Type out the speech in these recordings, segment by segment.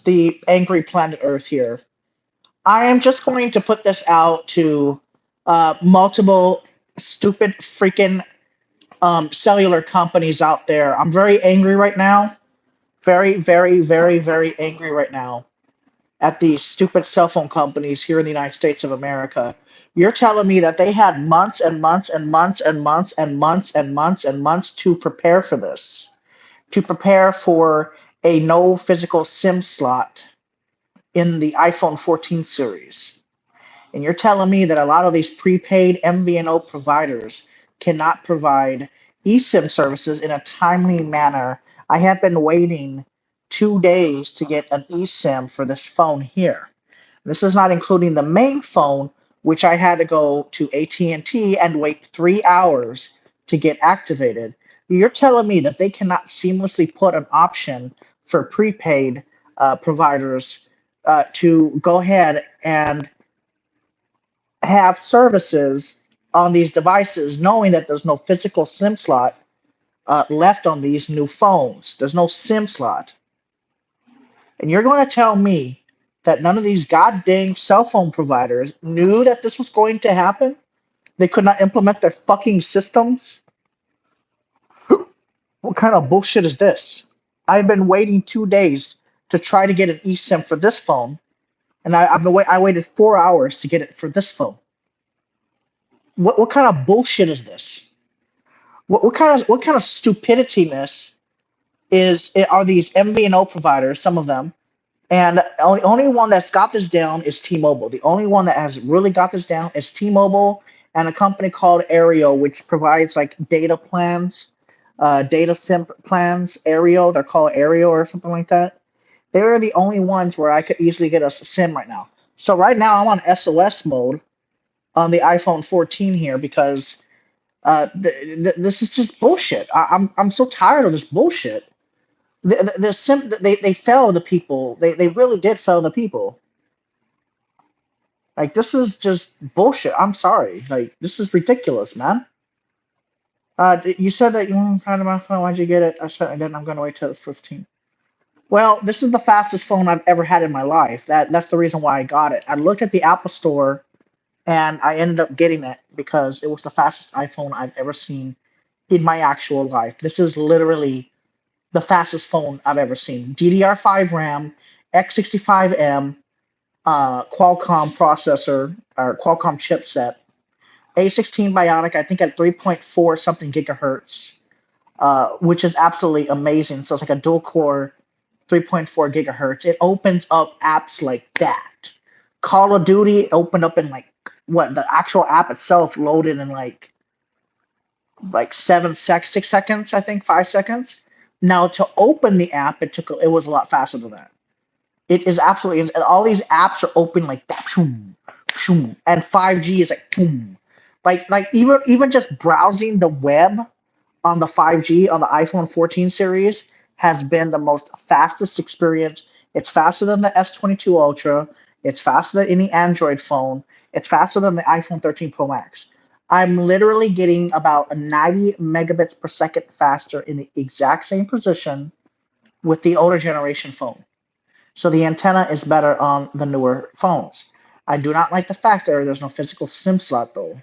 the angry planet Earth here. I am just going to put this out to multiple stupid freaking cellular companies out there. I'm very angry right now. Very, very, very, very angry right now at these stupid cell phone companies here in the United States of America. You're telling me that they had months and months and months and months and months and months and months to prepare for this, to prepare for a no physical SIM slot in the iPhone 14 series. And you're telling me that a lot of these prepaid MVNO providers cannot provide eSIM services in a timely manner. I have been waiting 2 days to get an eSIM for this phone here. This is not including the main phone, which I had to go to AT&T and wait 3 hours to get activated. You're telling me that they cannot seamlessly put an option for prepaid providers to go ahead and have services on these devices, knowing that there's no physical SIM slot left on these new phones. There's no SIM slot. And you're going to tell me that none of these goddamn cell phone providers knew that this was going to happen? They could not implement their fucking systems? What kind of bullshit is this? I've been waiting 2 days to try to get an eSIM for this phone, and I waited 4 hours to get it for this phone. What kind of bullshit is this? What kind of stupidityness are these MVNO providers? Some of them, and the only one that's got this down is T-Mobile. The only one that has really got this down is T-Mobile and a company called Aereo, which provides like data plans, data SIM plans. Aereo, they're called Aereo or something like that. They're the only ones where I could easily get a SIM right now. So right now I'm on SOS mode on the iPhone 14 here because this is just bullshit. I'm so tired of this bullshit. They fail the people. They really did fail the people. Like this is just bullshit. I'm sorry. Like this is ridiculous, man. You said that you had my phone. Why'd you get it? I said I didn't. I'm gonna wait till the 15. Well, this is the fastest phone I've ever had in my life. That's the reason why I got it. I looked at the Apple Store and I ended up getting it because it was the fastest iPhone I've ever seen in my actual life. This is literally the fastest phone I've ever seen. DDR5 RAM, X65M, Qualcomm processor or Qualcomm chipset, A16 Bionic, I think at 3.4 something gigahertz, which is absolutely amazing. So it's like a dual core 3.4 gigahertz. It opens up apps like that. Call of Duty opened up in like what the actual app itself loaded in like 6 seconds, I think 5 seconds. Now to open the app, it was a lot faster than that. It is absolutely all these apps are open like that, shoom, shoom, and 5G is like boom, like even just browsing the web on the 5G on the iPhone 14 series has been the most fastest experience. It's faster than the S22 Ultra. It's faster than any Android phone. It's faster than the iPhone 13 Pro Max. I'm literally getting about 90 megabits per second faster in the exact same position with the older generation phone. So the antenna is better on the newer phones. I do not like the fact that there's no physical SIM slot though,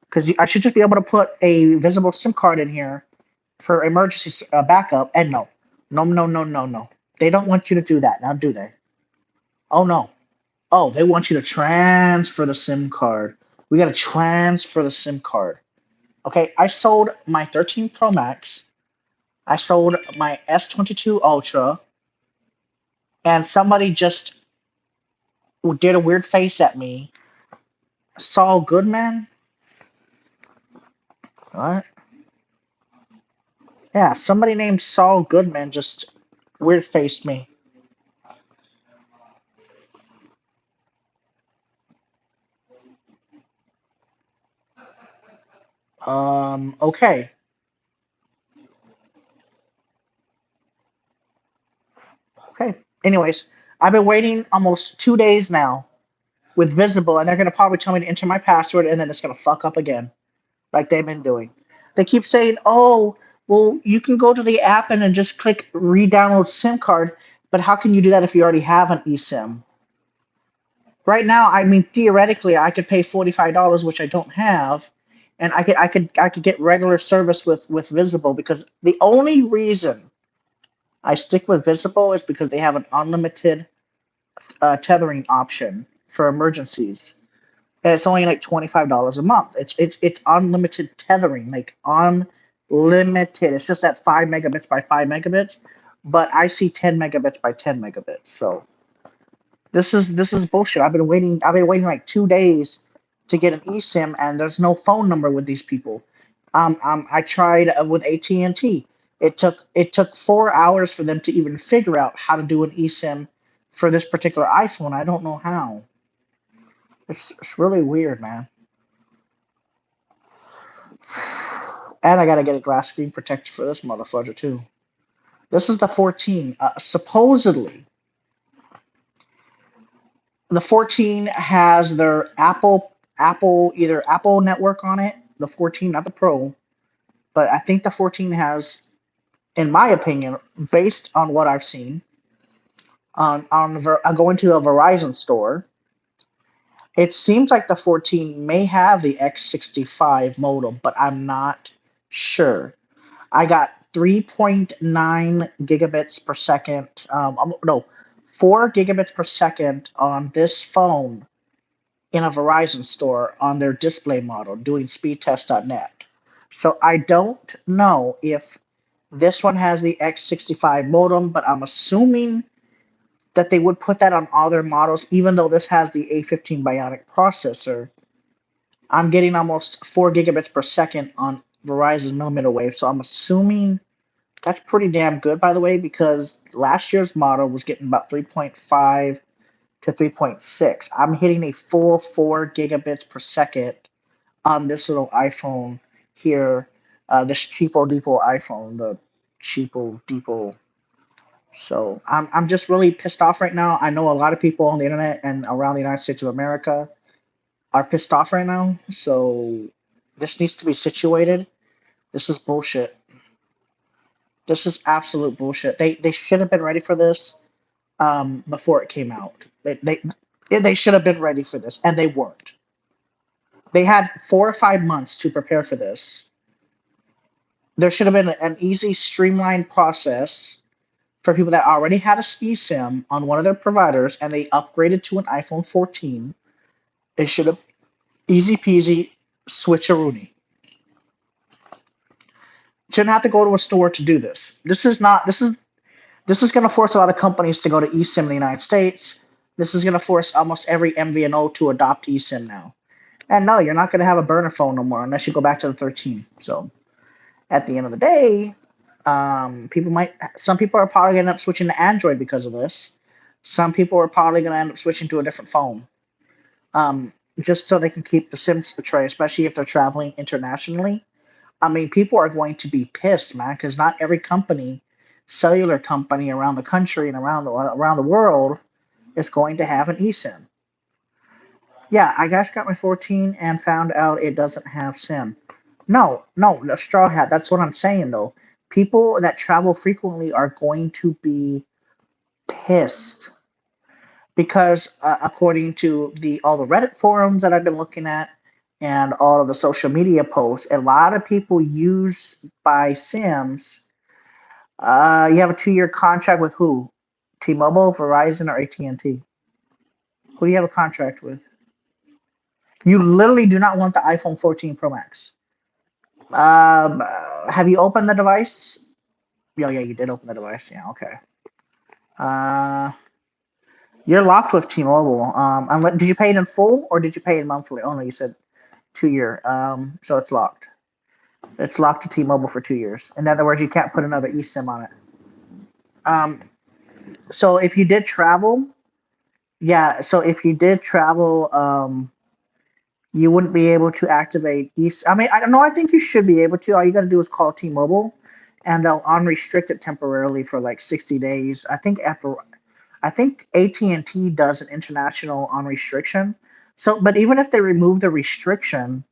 because I should just be able to put a visible SIM card in here for emergency backup. And no, no, no, no, no, no. They don't want you to do that now, do they? Oh no. Oh, they want you to transfer the SIM card. We got to transfer the SIM card. Okay, I sold my 13 Pro Max. I sold my S22 Ultra. And somebody just did a weird face at me. Saul Goodman? What? Yeah, somebody named Saul Goodman just weird faced me. Okay. Okay. Anyways, I've been waiting almost 2 days now with Visible, and they're going to probably tell me to enter my password, and then it's going to fuck up again, like they've been doing. They keep saying, oh, well, you can go to the app and then just click re-download SIM card. But how can you do that if you already have an eSIM? Right now, I mean, theoretically, I could pay $45, which I don't have, and I could get regular service with Visible, because the only reason I stick with Visible is because they have an unlimited tethering option for emergencies, and it's only like $25 a month. It's unlimited tethering, like unlimited. It's just at 5 megabits by 5 megabits, but I see 10 megabits by 10 megabits. So this is bullshit. I've been waiting like 2 days to get an eSIM, and there's no phone number with these people. I tried with AT&T. It took 4 hours for them to even figure out how to do an eSIM for this particular iPhone. I don't know how. It's really weird, man. And I gotta get a glass screen protector for this motherfucker too. This is the 14. Supposedly, the 14 has their either Apple network on it. The 14, not the Pro, but I think the 14 has, in my opinion, based on what I've seen I go into a Verizon store. It seems like the 14 may have the X65 modem, but I'm not sure. I got 3.9 gigabits per second. No, 4 gigabits per second on this phone in a Verizon store on their display model doing speedtest.net. So I don't know if this one has the X65 modem, but I'm assuming that they would put that on all their models, even though this has the A15 Bionic processor. I'm getting almost 4 gigabits per second on Verizon millimeter wave, so I'm assuming that's pretty damn good, by the way, because last year's model was getting about 3.5 to 3.6. I'm hitting a full 4 gigabits per second on this little iPhone here, this cheapo depot iPhone, the cheapo depot. So I'm just really pissed off right now. I know a lot of people on the internet and around the United States of America are pissed off right now. So this needs to be situated. This is bullshit. This is absolute bullshit. They should have been ready for this before it came out. They should have been ready for this, and they weren't. They had 4 or 5 months to prepare for this. There should have been an easy, streamlined process for people that already had a eSIM on one of their providers and they upgraded to an iPhone 14. It should have easy peasy switcheroonie. Shouldn't have to go to a store to do this. This is going to force a lot of companies to go to eSIM in the United States. This is going to force almost every MVNO to adopt eSIM now. And no, you're not going to have a burner phone no more unless you go back to the 13. So at the end of the day, some people are probably going to end up switching to Android because of this. Some people are probably going to end up switching to a different phone, just so they can keep the SIM tray, especially if they're traveling internationally. I mean, people are going to be pissed, man, because not every cellular company around the country and around the world, is going to have an eSIM. Yeah, I just got my 14 and found out it doesn't have SIM. No, no, the straw hat. That's what I'm saying, though. People that travel frequently are going to be pissed because, according to all the Reddit forums that I've been looking at and all of the social media posts, a lot of people use buy Sims. You have a 2-year contract with who? T-Mobile, Verizon, or AT&T? Who do you have a contract with? You literally do not want the iPhone 14 Pro Max. Have you opened the device? Oh, yeah, you did open the device. Yeah, okay. Uh, you're locked with T-Mobile. Did you pay it in full or did you pay it monthly? Oh no, you said 2-year. So it's locked. It's locked to T-Mobile for 2 years. In other words, you can't put another eSIM on it. Um, so if you did travel, yeah. So if you did travel, you wouldn't be able to activate eSIM. I mean, I don't know. I think you should be able to. All you got to do is call T-Mobile, and they'll unrestrict it temporarily for like 60 days. I think AT&T does an international unrestriction. So, but even if they remove the restriction,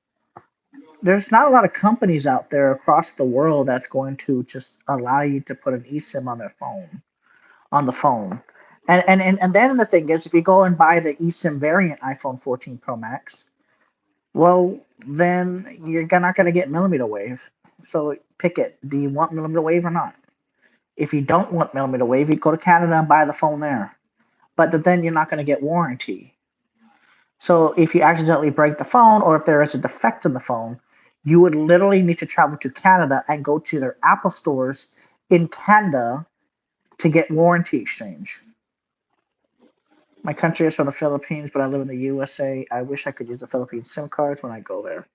there's not a lot of companies out there across the world that's going to just allow you to put an eSIM on their phone. on the phone. And then the thing is, if you go and buy the eSIM variant iPhone 14 Pro Max, well, then you're not going to get millimeter wave. So pick it. Do you want millimeter wave or not? If you don't want millimeter wave, you go to Canada and buy the phone there. But then you're not going to get warranty. So if you accidentally break the phone or if there is a defect in the phone, you would literally need to travel to Canada and go to their Apple stores in Canada to get warranty exchange. My country is from the Philippines, but I live in the USA. I wish I could use the Philippine SIM cards when I go there.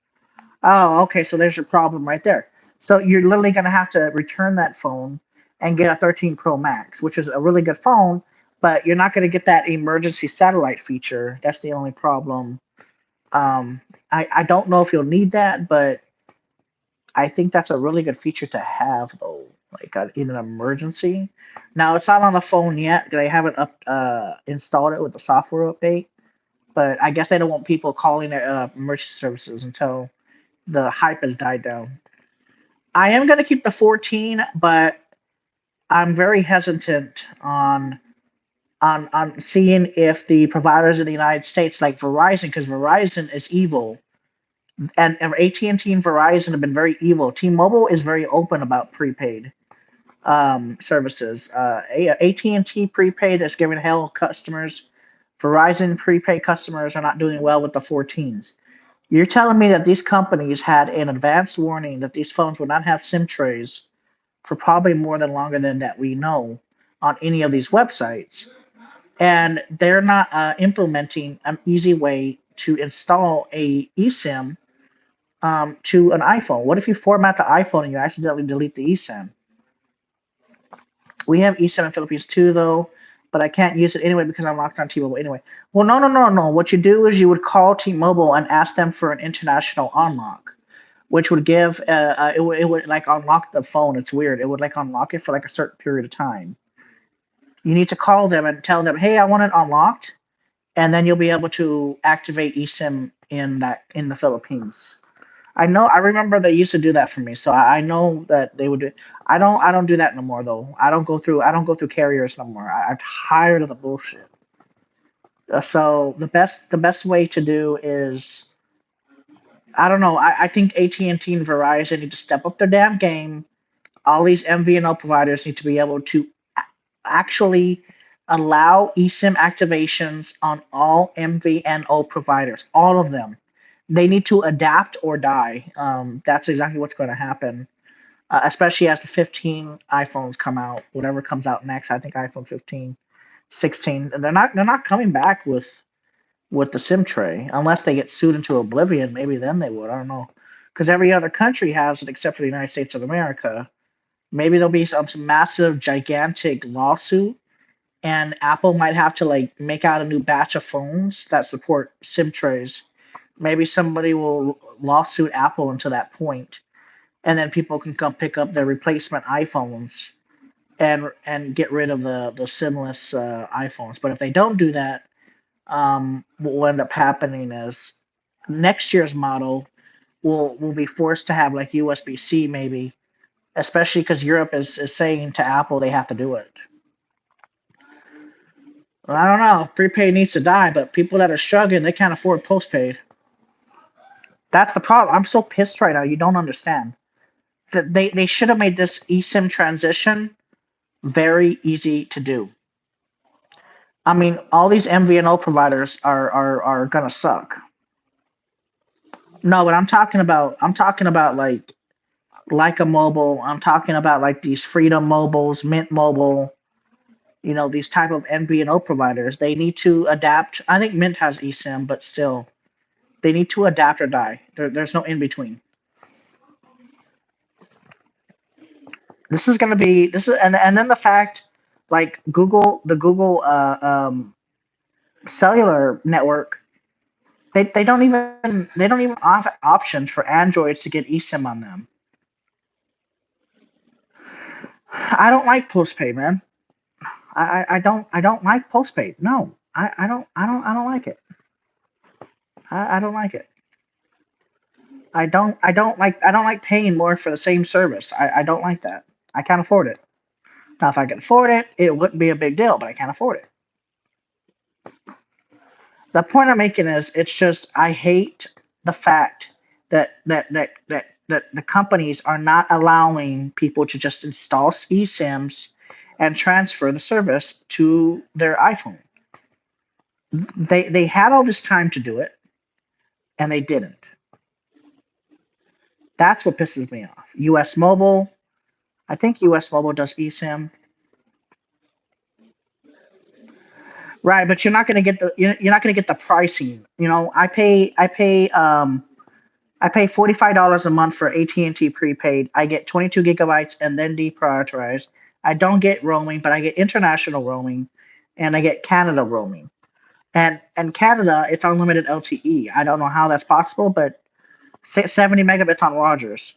Oh, okay. So there's your problem right there. So you're literally going to have to return that phone and get a 13 Pro Max, which is a really good phone, but you're not going to get that emergency satellite feature. That's the only problem. Um, I don't know if you'll need that, but I think that's a really good feature to have, though, like in an emergency. Now, it's not on the phone yet. They haven't installed it with the software update, but I guess they don't want people calling their emergency services until the hype has died down. I am going to keep the 14, but I'm very hesitant on seeing if the providers in the United States, like Verizon, because Verizon is evil, and AT&T and Verizon have been very evil. T-Mobile is very open about prepaid services. AT&T prepaid is giving hell customers. Verizon prepaid customers are not doing well with the 14s. You're telling me that these companies had an advanced warning that these phones would not have SIM trays for probably more than longer than that we know on any of these websites, and they're not implementing an easy way to install a eSIM to an iPhone. What if you format the iPhone and you accidentally delete the eSIM? We have eSIM in Philippines too, though, but I can't use it anyway because I'm locked on T-Mobile anyway. Well, no. What you do is you would call T-Mobile and ask them for an international unlock, which would give it would like unlock the phone. It's weird. It would like unlock it for like a certain period of time. You need to call them and tell them, hey, I want it unlocked, and then you'll be able to activate eSIM in the Philippines. I remember they used to do that for me, so I know that they would do. I don't do that no more though. I don't go through carriers no more. I'm tired of the bullshit. So the best way to do is, I don't know. I think AT&T and Verizon need to step up their damn game. All these MVNO providers need to be able to actually allow eSIM activations on all MVNO providers, all of them. They need to adapt or die. That's exactly what's going to happen, especially as the 15 iPhones come out, whatever comes out next. I think iPhone 15, 16. And they're not coming back with the SIM tray unless they get sued into oblivion. Maybe then they would. I don't know, because every other country has it except for the United States of America. Maybe there'll be some massive, gigantic lawsuit, and Apple might have to like make out a new batch of phones that support SIM trays. Maybe somebody will lawsuit Apple until that point, and then people can come pick up their replacement iPhones and get rid of the SIMless iPhones. But if they don't do that, what will end up happening is next year's model will be forced to have like USB-C maybe, especially because Europe is saying to Apple they have to do it. Well, I don't know. Prepaid needs to die, but people that are struggling, they can't afford postpaid. That's the problem. I'm so pissed right now. You don't understand. That they should have made this eSIM transition very easy to do. I mean, all these MVNO providers are gonna suck. No, but I'm talking about like a mobile. I'm talking about like these Freedom Mobiles, Mint Mobile. These type of MVNO providers. They need to adapt. I think Mint has eSIM, but still, they need to adapt or die. There's no in between. This is and then the fact, like the Google cellular network, they don't even offer options for Androids to get eSIM on them. I don't like postpaid, man. I don't like postpaid. No, I don't like it. I don't like it. I don't like paying more for the same service. I don't like that. I can't afford it. Now, if I could afford it, it wouldn't be a big deal, but I can't afford it. The point I'm making is, it's just I hate the fact that the companies are not allowing people to just install eSIMs and transfer the service to their iPhone. They had all this time to do it, and they didn't. That's what pisses me off. US Mobile, I think US Mobile does eSIM. Right, but you're not going to get the you're not going to get the pricing. I pay $45 a month for AT&T prepaid. I get 22 gigabytes and then deprioritized. I don't get roaming, but I get international roaming, and I get Canada roaming. And Canada, it's unlimited LTE. I don't know how that's possible, but 70 megabits on Rogers.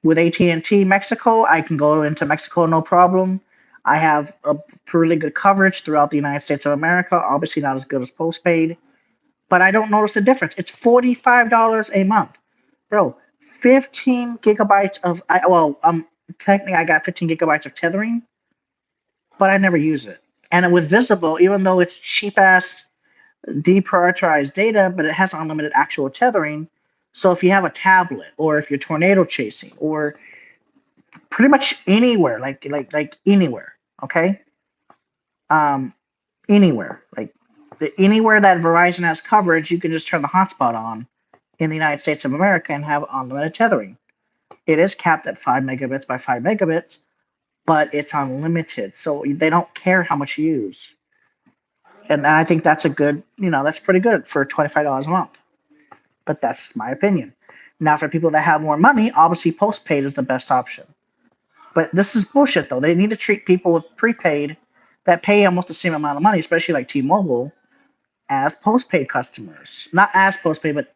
With AT&T Mexico, I can go into Mexico no problem. I have a really good coverage throughout the United States of America. Obviously, not as good as postpaid, but I don't notice the difference. It's $45 a month, bro. 15 gigabytes of technically I got 15 gigabytes of tethering, but I never use it. And with Visible, even though it's cheap ass deprioritized data, but it has unlimited actual tethering. So if you have a tablet, or if you're tornado chasing, or pretty much anywhere, like anywhere, okay, um, anywhere, like anywhere that Verizon has coverage, you can just turn the hotspot on in the United States of America and have unlimited tethering. It is capped at 5 megabits by 5 megabits, but it's unlimited, so they don't care how much you use. And I think that's a good, that's pretty good for $25 a month. But that's just my opinion. Now, for people that have more money, obviously postpaid is the best option. But this is bullshit, though. They need to treat people with prepaid that pay almost the same amount of money, especially like T-Mobile, as postpaid customers. Not as postpaid, but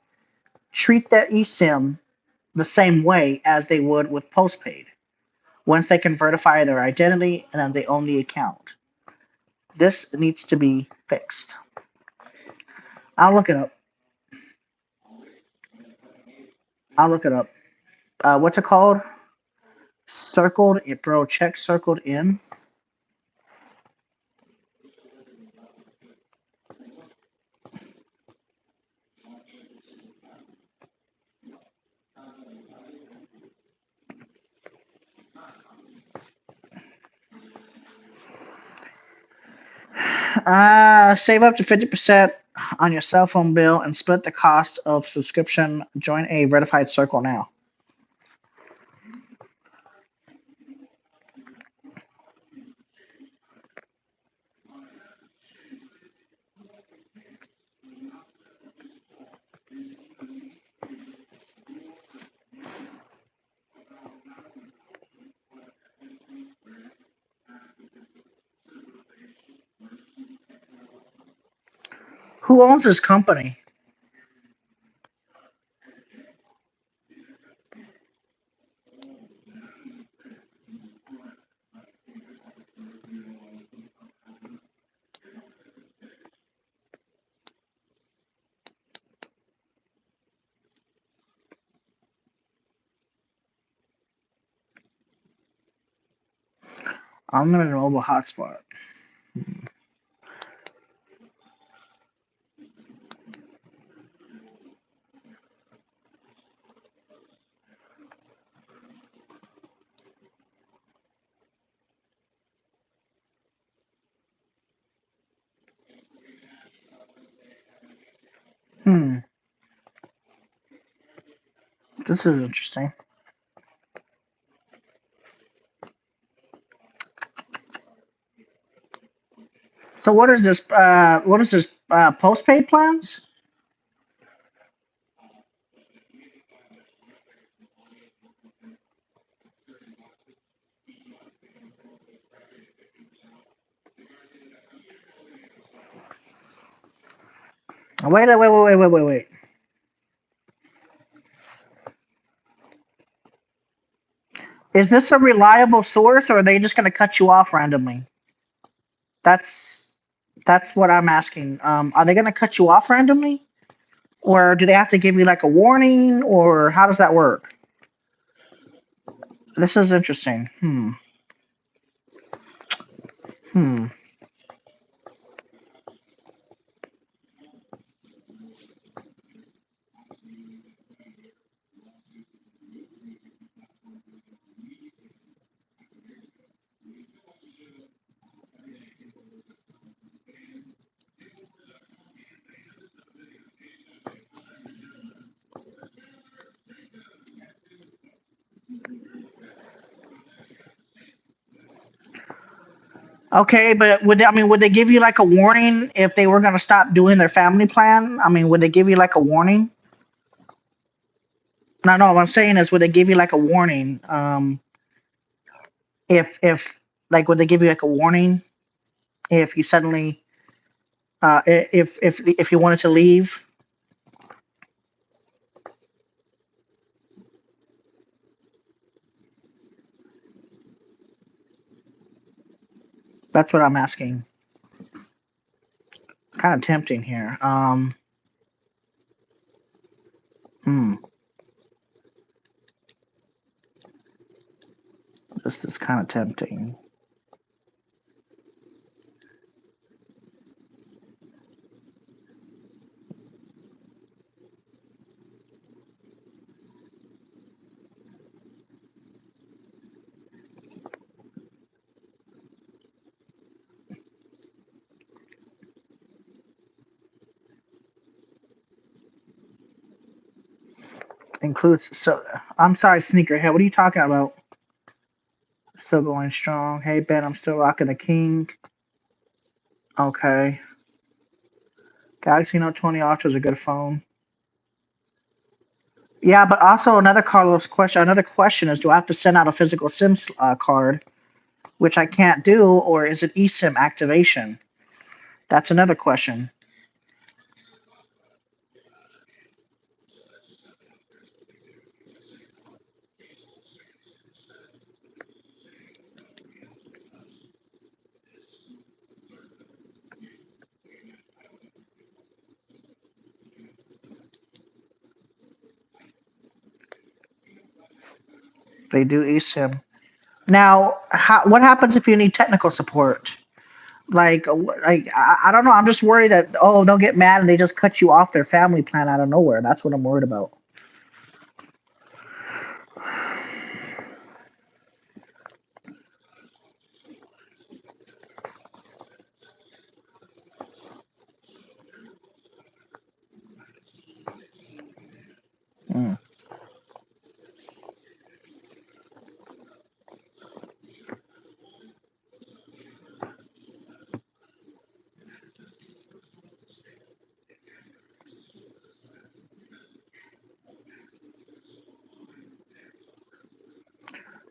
treat that eSIM the same way as they would with postpaid. Once they can verify their identity and then they own the account. This needs to be fixed. I'll look it up. I'll look it up. What's it called? Circled it, bro. Check circled in. Save up to 50% on your cell phone bill and split the cost of subscription. Join a verified circle now. Who owns this company? Unlimited mobile hotspot. Hmm. This is interesting. So what is this? What is this? Postpaid plans? Wait. Is this a reliable source, or are they just going to cut you off randomly? That's that's what I'm asking. Are they going to cut you off randomly, or do they have to give you like a warning, or how does that work? This is interesting. Hmm. Hmm. Okay, but would they give you like a warning if they were gonna stop doing their family plan? I mean, would they give you like a warning? No, no. What I'm saying is, would they give you like a warning? If like, would they give you like a warning if you suddenly, if you wanted to leave? That's what I'm asking. Kind of tempting here. Hmm. This is kind of tempting. Includes so. I'm sorry, sneakerhead. What are you talking about? Still going strong. Hey Ben, I'm still rocking the king. Okay. Galaxy Note 20 Ultra is a good phone. Yeah, but also another question is, do I have to send out a physical SIM card, which I can't do, or is it eSIM activation? That's another question. They do eSIM. Now, what happens if you need technical support? I don't know. I'm just worried that they'll get mad and they just cut you off their family plan out of nowhere. That's what I'm worried about. Mm.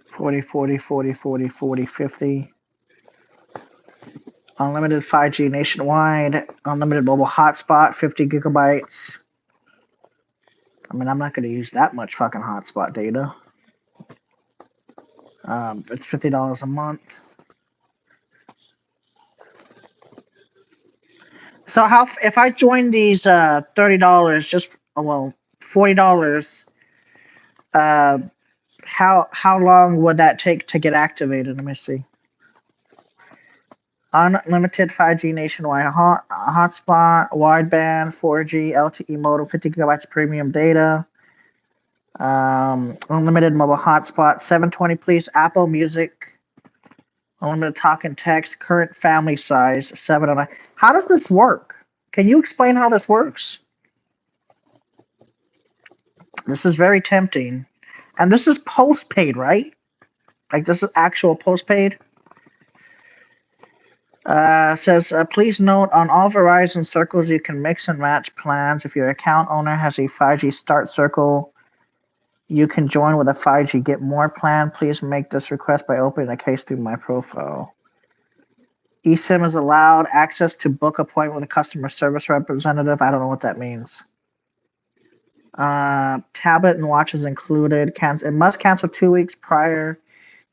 40, 40, 40, 40, 40, 50. Unlimited 5G nationwide. Unlimited mobile hotspot, 50 gigabytes. I mean, I'm not going to use that much fucking hotspot data. It's $50 a month. So how if I join these $30 just $40, uh how long would that take to get activated? Let me see. Unlimited 5G nationwide hotspot, wideband, 4G, LTE modem, 50 gigabytes of premium data, unlimited mobile hotspot, 720 please, Apple Music, unlimited talk and text, current family size, 709. How does this work? Can you explain how this works? This is very tempting. And this is postpaid, right? Like this is actual postpaid. Says, please note on all Verizon circles, you can mix and match plans. If your account owner has a 5G start circle, you can join with a 5G Get More plan. Please make this request by opening a case through my profile. eSIM is allowed. Access to book appointment with a customer service representative. I don't know what that means. Tablet and watch is included. It must cancel 2 weeks prior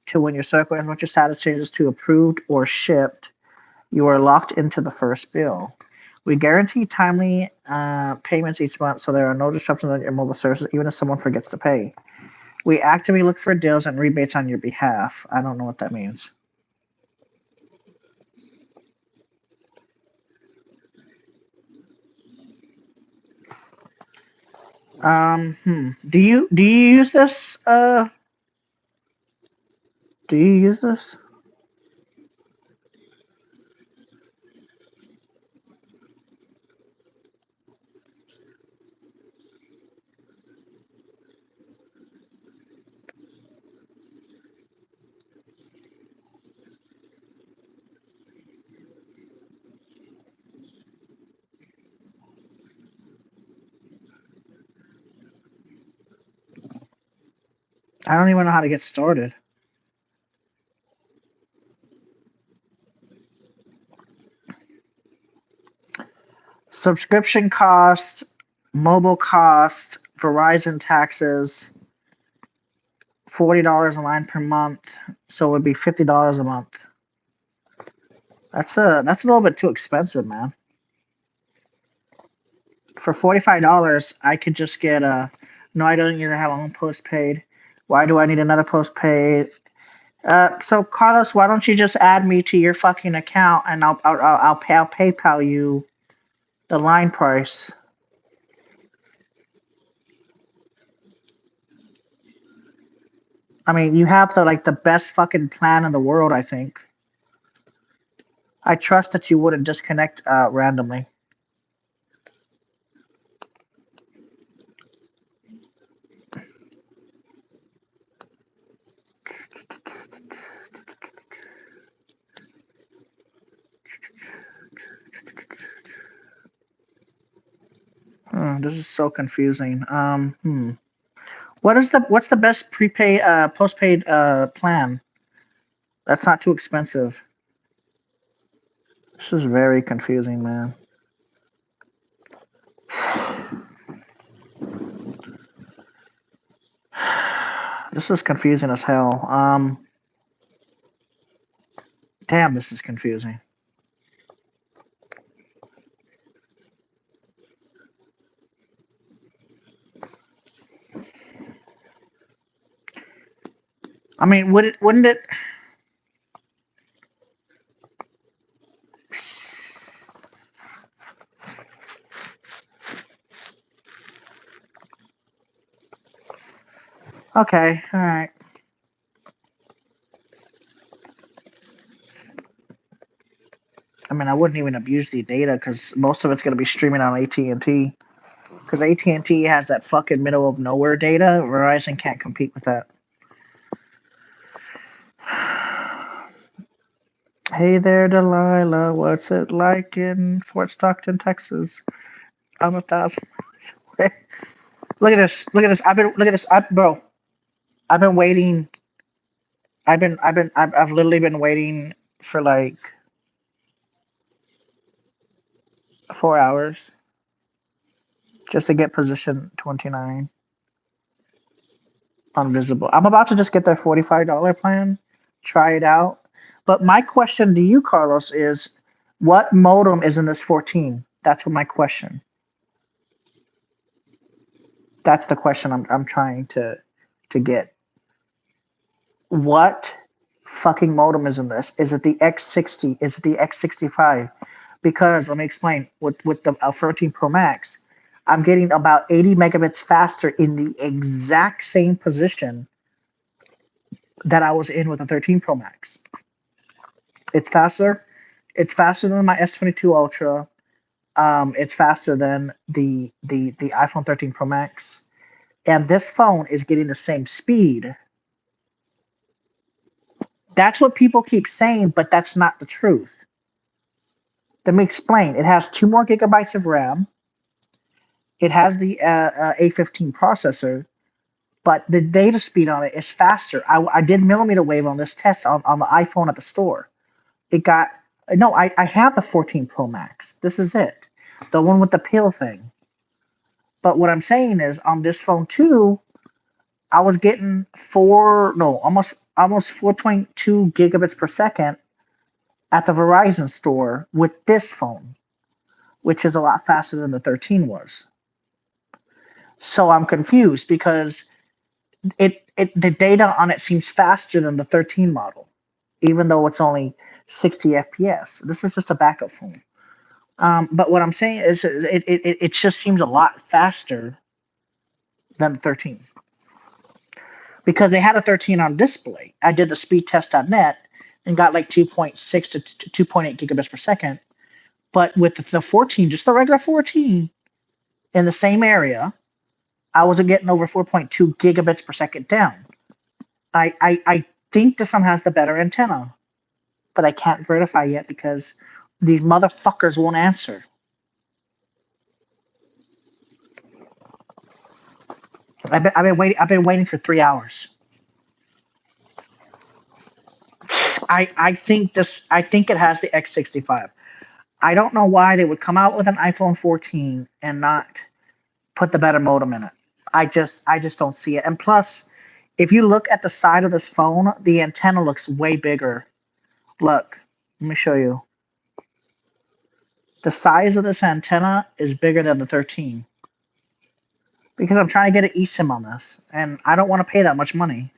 to when your circle ends. Once your status changes to approved or shipped, you are locked into the first bill. We guarantee timely payments each month, so there are no disruptions on your mobile services, even if someone forgets to pay. We actively look for deals and rebates on your behalf. I don't know what that means. Do you use this? Do you use this? I don't even know how to get started. Subscription cost, mobile cost, Verizon taxes, $40 a line per month, so it would be $50 a month. That's a little bit too expensive, man. For $45, I could just get a. No, I don't need to have my own postpaid. Why do I need another postpaid? So Carlos, why don't you just add me to your fucking account and I'll PayPal you the line price. I mean, you have the best fucking plan in the world. I think. I trust that you wouldn't disconnect randomly. This is so confusing. What's the best prepaid postpaid plan? That's not too expensive. This is very confusing, man. This is confusing as hell. Damn, this is confusing. I mean, wouldn't it? Okay, all right. I mean, I wouldn't even abuse the data because most of it's gonna be streaming on AT&T. Because AT&T has that fucking middle of nowhere data. Verizon can't compete with that. Hey there, Delilah. What's it like in Fort Stockton, Texas? I'm 1,000. Look at this. Look at this. Look at this. Bro, I've been waiting. I've literally been waiting for like 4 hours just to get position 29 on Visible. I'm about to just get their $45 plan, try it out. But my question to you, Carlos, is what modem is in this 14? That's what my question. That's the question I'm trying to get. What fucking modem is in this? Is it the X60? Is it the X65? Because let me explain. With the 13 Pro Max, I'm getting about 80 megabits faster in the exact same position that I was in with the 13 Pro Max. It's faster. It's faster than my S22 Ultra. It's faster than the iPhone 13 Pro Max. And this phone is getting the same speed. That's what people keep saying, but that's not the truth. Let me explain. It has 2 more gigabytes of RAM. It has the A15 processor, but the data speed on it is faster. I did millimeter wave on this test on the iPhone at the store. It got no. I have the 14 Pro Max. This is it, the one with the pill thing. But what I'm saying is on this phone too, I was getting almost 4.2 gigabits per second at the Verizon store with this phone, which is a lot faster than the 13 was. So I'm confused because the data on it seems faster than the 13 model, even though it's only 60 FPS. This is just a backup phone. But what I'm saying is it just seems a lot faster than the 13 because they had a 13 on display. I did the speed test on net and got like 2.6 to 2.8 gigabits per second. But with the 14, just the regular 14 in the same area, I wasn't getting over 4.2 gigabits per second down. I think this one has the better antenna, but I can't verify yet because these motherfuckers won't answer. I've been waiting for 3 hours. I think it has the X65. I don't know why they would come out with an iPhone 14 and not put the better modem in it. I just don't see it. And plus, if you look at the side of this phone, the antenna looks way bigger. Look, let me show you. The size of this antenna is bigger than the 13 because I'm trying to get an eSIM on this, and I don't want to pay that much money.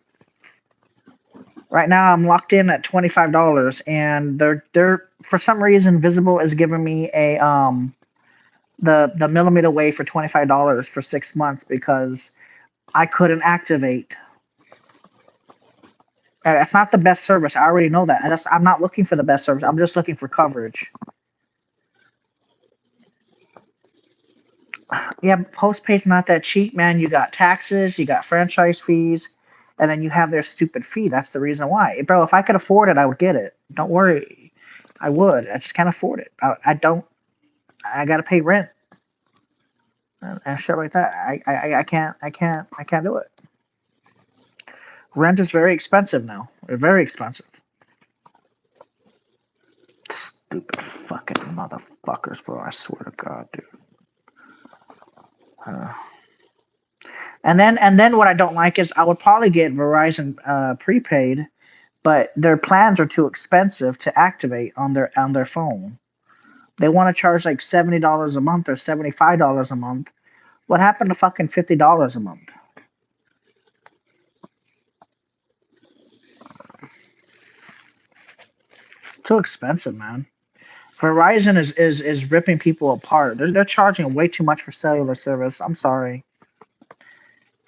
Right now, I'm locked in at $25, and they're for some reason Visible is giving me a the millimeter wave for $25 for 6 months because I couldn't activate. It's not the best service. I already know that. I'm not looking for the best service. I'm just looking for coverage. Yeah, postpaid's not that cheap, man. You got taxes, you got franchise fees, and then you have their stupid fee. That's the reason why. Bro, if I could afford it, I would get it. Don't worry. I would. I just can't afford it. I don't. I got to pay rent and shit like that. I can't do it. Rent is very expensive now. Very expensive. Stupid fucking motherfuckers, bro. I swear to God, dude. And then what I don't like is I would probably get Verizon prepaid, but their plans are too expensive to activate on their phone. They want to charge like $70 a month or $75 a month. What happened to fucking $50 a month? Too expensive, man. Verizon is ripping people apart. They're charging way too much for cellular service. I'm sorry.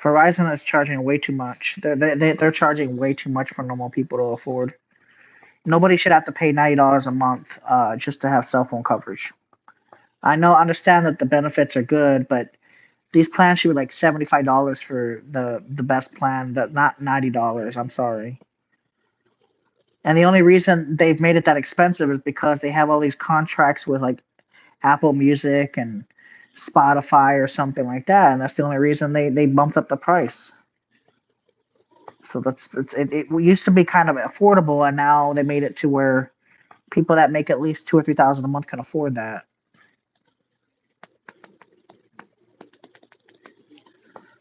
Verizon is charging way too much. They're charging way too much for normal people to afford. Nobody should have to pay $90 a month just to have cell phone coverage. Understand that the benefits are good, but these plans should be like $75 for the best plan, not $90. I'm sorry. And the only reason they've made it that expensive is because they have all these contracts with like Apple Music and Spotify or something like that, and that's the only reason they bumped up the price. So it used to be kind of affordable, and now they made it to where people that make at least 2 or 3,000 a month can afford that.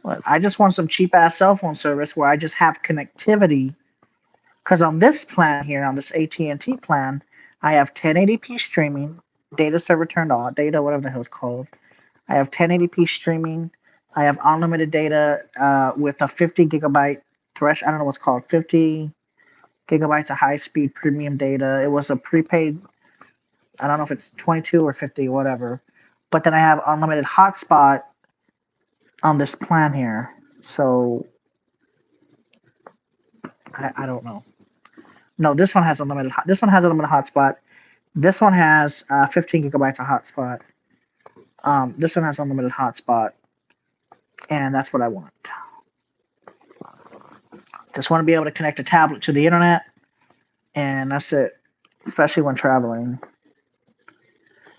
But I just want some cheap ass cell phone service where I just have connectivity. Because on this plan here, on this AT&T plan, I have 1080p streaming, data server turned on, data whatever the hell it's called. I have 1080p streaming. I have unlimited data with a 50 gigabyte threshold. I don't know what's called 50 gigabytes of high speed premium data. It was a prepaid. I don't know if it's 22 or 50, whatever. But then I have unlimited hotspot on this plan here. So I don't know. No, this one has unlimited. This one has unlimited hotspot. This one has 15 gigabytes of hotspot. This one has unlimited hotspot, and that's what I want. Just want to be able to connect a tablet to the internet, and that's it. Especially when traveling.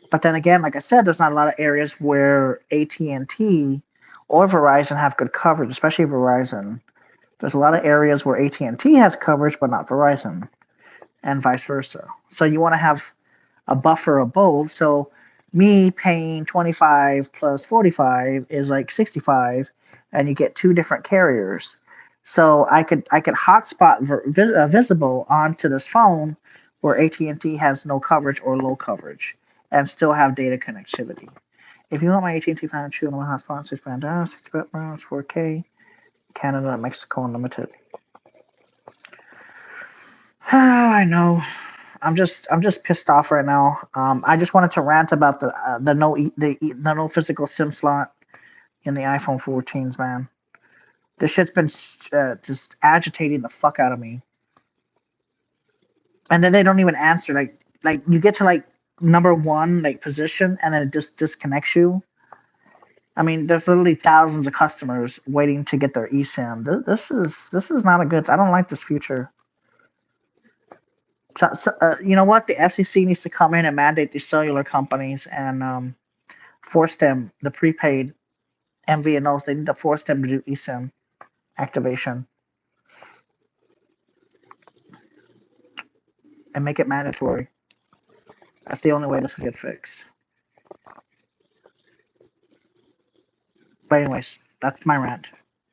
But then again, like I said, there's not a lot of areas where AT&T or Verizon have good coverage, especially Verizon. There's a lot of areas where AT&T has coverage, but not Verizon, and vice versa. So you want to have a buffer of both. So me paying 25 plus 45 is like 65, and you get two different carriers. So I could hotspot Visible onto this phone where AT&T has no coverage or low coverage, and still have data connectivity. If you want my AT&T plan, choose on my hotspot, 6 band down, 60 rounds, 4K, Canada, Mexico, unlimited. I know. I'm just pissed off right now. I just wanted to rant about the no physical SIM slot in the iPhone 14s, man. This shit's been just agitating the fuck out of me. And then they don't even answer. Like you get to like number one like position, and then it just disconnects you. I mean, there's literally thousands of customers waiting to get their eSIM. This is not a good. I don't like this future. So, you know what? The FCC needs to come in and mandate these cellular companies and force them the prepaid MVNOs. They need to force them to do eSIM activation and make it mandatory. That's the only way this will get fixed. But anyways, that's my rant.